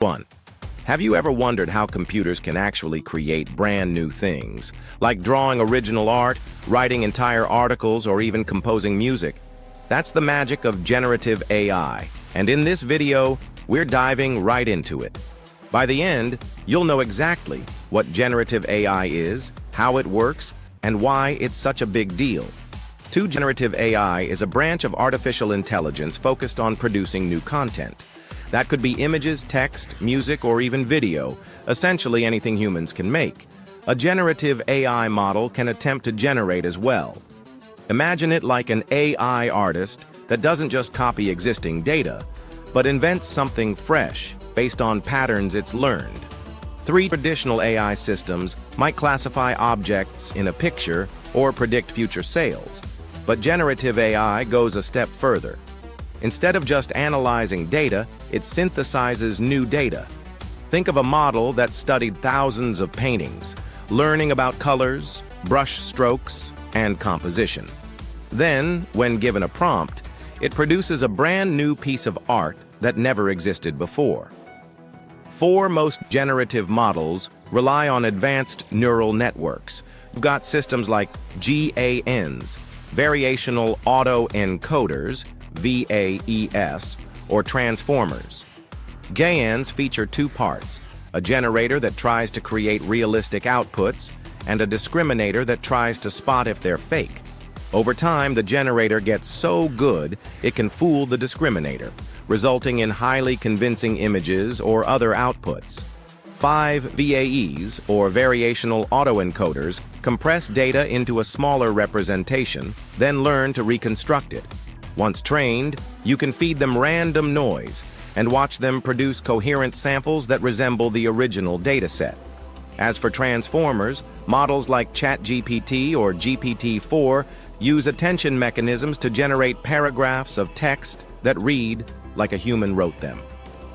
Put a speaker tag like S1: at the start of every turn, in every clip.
S1: 1. Have you ever wondered how computers can actually create brand new things, like drawing original art, writing entire articles, or even composing music? That's the magic of generative AI, and in this video, we're diving right into it. By the end, you'll know exactly what generative AI is, how it works, and why it's such a big deal. Generative AI is a branch of artificial intelligence focused on producing new content. That could be images, text, music, or even video, essentially anything humans can make. A generative AI model can attempt to generate as well. Imagine it like an AI artist that doesn't just copy existing data, but invents something fresh based on patterns it's learned. Traditional AI systems might classify objects in a picture or predict future sales, but generative AI goes a step further. Instead of just analyzing data, it synthesizes new data. Think of a model that studied thousands of paintings, learning about colors, brush strokes, and composition. Then, when given a prompt, it produces a brand new piece of art that never existed before. Most generative models rely on advanced neural networks. You've got systems like GANs, Variational Autoencoders, VAEs, or transformers. GANs feature two parts, a generator that tries to create realistic outputs, and a discriminator that tries to spot if they're fake. Over time, the generator gets so good it can fool the discriminator, resulting in highly convincing images or other outputs. VAEs, or Variational Autoencoders, compress data into a smaller representation, then learn to reconstruct it. Once trained, you can feed them random noise and watch them produce coherent samples that resemble the original dataset. As for transformers, models like ChatGPT or GPT-4 use attention mechanisms to generate paragraphs of text that read like a human wrote them.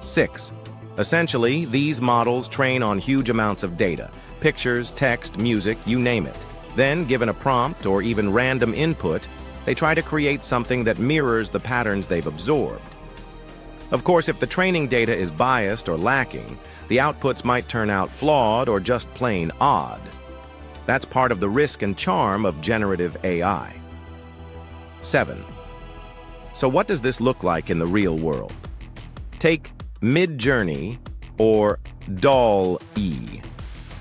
S1: 6. Essentially, these models train on huge amounts of data, pictures, text, music, you name it. Then, given a prompt or even random input, they try to create something that mirrors the patterns they've absorbed. Of course, if the training data is biased or lacking, the outputs might turn out flawed or just plain odd. That's part of the risk and charm of generative AI. 7. So what does this look like in the real world? Take Midjourney, or DALL,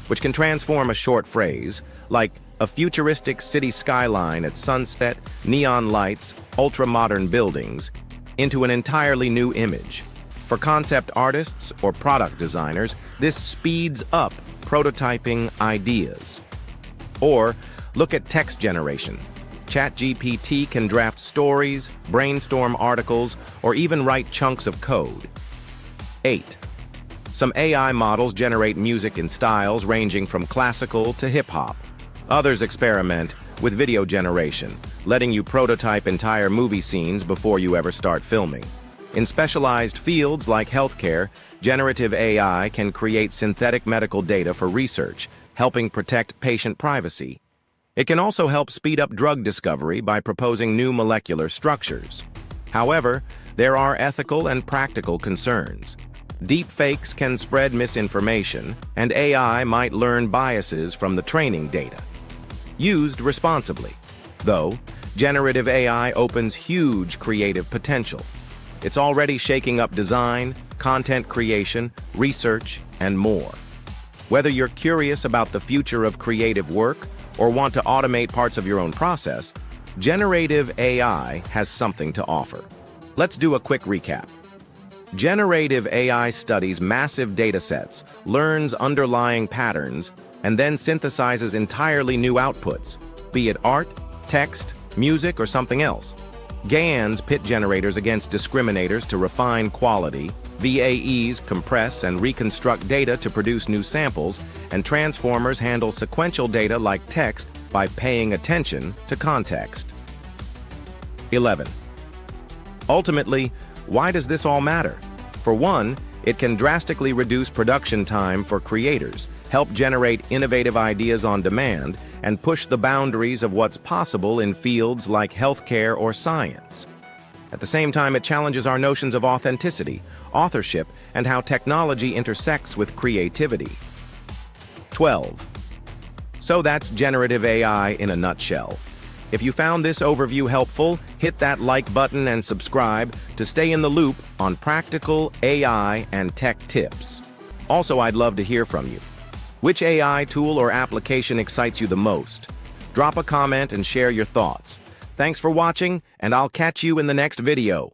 S1: which can transform a short phrase, like a futuristic city skyline at sunset, neon lights, ultra-modern buildings, into an entirely new image. For concept artists or product designers, this speeds up prototyping ideas. Or look at text generation. ChatGPT can draft stories, brainstorm articles, or even write chunks of code. 8. Some AI models generate music in styles ranging from classical to hip-hop. Others experiment with video generation, letting you prototype entire movie scenes before you ever start filming. In specialized fields like healthcare, generative AI can create synthetic medical data for research, helping protect patient privacy. It can also help speed up drug discovery by proposing new molecular structures. However, there are ethical and practical concerns. Deepfakes can spread misinformation, and AI might learn biases from the training data. Used responsibly, though, generative AI opens huge creative potential. It's already shaking up design, content creation, research, and more. Whether you're curious about the future of creative work or want to automate parts of your own process, generative AI has something to offer. Let's do a quick recap. Generative AI studies massive datasets, learns underlying patterns, and then synthesizes entirely new outputs, be it art, text, music, or something else. GANs pit generators against discriminators to refine quality, VAEs compress and reconstruct data to produce new samples, and transformers handle sequential data like text by paying attention to context. 11. Ultimately, why does this all matter? For one, it can drastically reduce production time for creators, help generate innovative ideas on demand, and push the boundaries of what's possible in fields like healthcare or science. At the same time, it challenges our notions of authenticity, authorship, and how technology intersects with creativity. 12. So that's generative AI in a nutshell. If you found this overview helpful, hit that like button and subscribe to stay in the loop on practical AI and tech tips. Also, I'd love to hear from you. Which AI tool or application excites you the most? Drop a comment and share your thoughts. Thanks for watching, and I'll catch you in the next video.